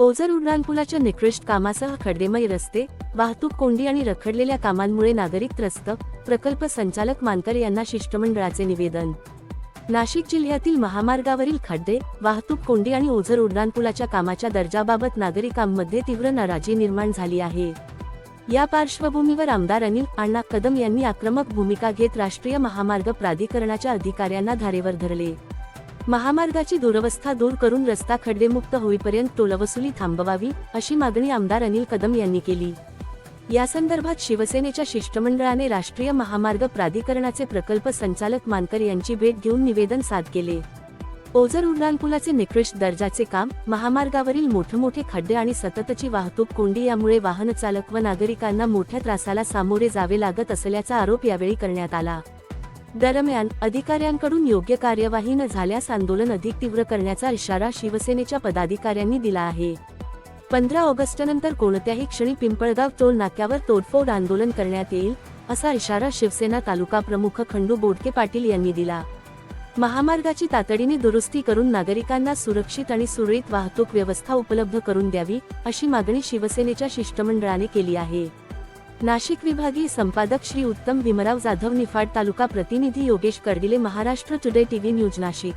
ओझर उड्डाणपुलाच्या निकृष्ट कामासह खड्डेमय रस्ते, वाहतूक कोंडी आणि रखडलेल्या कामांमुळे नागरिक त्रस्त, प्रकल्प संचालक मानकर यांना शिष्टमंडळाचे निवेदन. नाशिक जिल्ह्यातील महामार्गावरील खड्डे, वाहतूक कोंडी आणि ओझर उड्डाणपुलाच्या कामाच्या दर्जाबाबत नागरिकांमध्ये तीव्र नाराजी निर्माण झाली आहे. या पार्श्वभूमीवर आमदार अनिल अण्णा कदम यांनी आक्रमक भूमिका घेत राष्ट्रीय महामार्ग प्राधिकरणाच्या अधिकाऱ्यांना धारेवर धरले. महामार्गाची दुरवस्था दूर करून रस्ता खड्डेमुक्त होईपर्यंत टोलवसुली थांबवावी, अशी मागणी आमदार अनिल कदम यांनी केली. यासंदर्भात शिवसेनेच्या शिष्टमंडळाने राष्ट्रीय महामार्ग प्राधिकरणाचे प्रकल्प संचालक मानकर यांची भेट घेऊन निवेदन सादर केले. ओझर उड्डाणपुलाचे निकृष्ट दर्जाचे काम, महामार्गावरील मोठमोठे खड्डे आणि सततची वाहतूक कोंडी यामुळे वाहनचालक व नागरिकांना मोठ्या त्रासाला सामोरे जावे लागत असल्याचा आरोप यावेळी करण्यात आला. दरम्यान, अधिकाऱ्यांकडून योग्य कार्यवाही न झाल्यास आंदोलन अधिक तीव्र करण्याचा इशारा शिवसेनेच्या पदाधिकाऱ्यांनी दिला आहे. 15 ऑगस्टनंतर कोणत्याही क्षणी पिंपळगाव टोल नाक्यावर तोडफोड आंदोलन करण्यात येईल, असा इशारा शिवसेना तालुका प्रमुख खंडू बोडके पाटील यांनी दिला. महामार्गाची तातडीने दुरुस्ती करून नागरिकांना सुरक्षित आणि सुरळीत वाहतूक व्यवस्था उपलब्ध करून द्यावी, अशी मागणी शिवसेनेच्या शिष्टमंडळाने केली आहे. नाशिक विभागीय संपादक श्री उत्तम भीमराव जाधव, निफाड तालुका प्रतिनिधी Yogesh Kadgile, Maharashtra today TV news Nashik.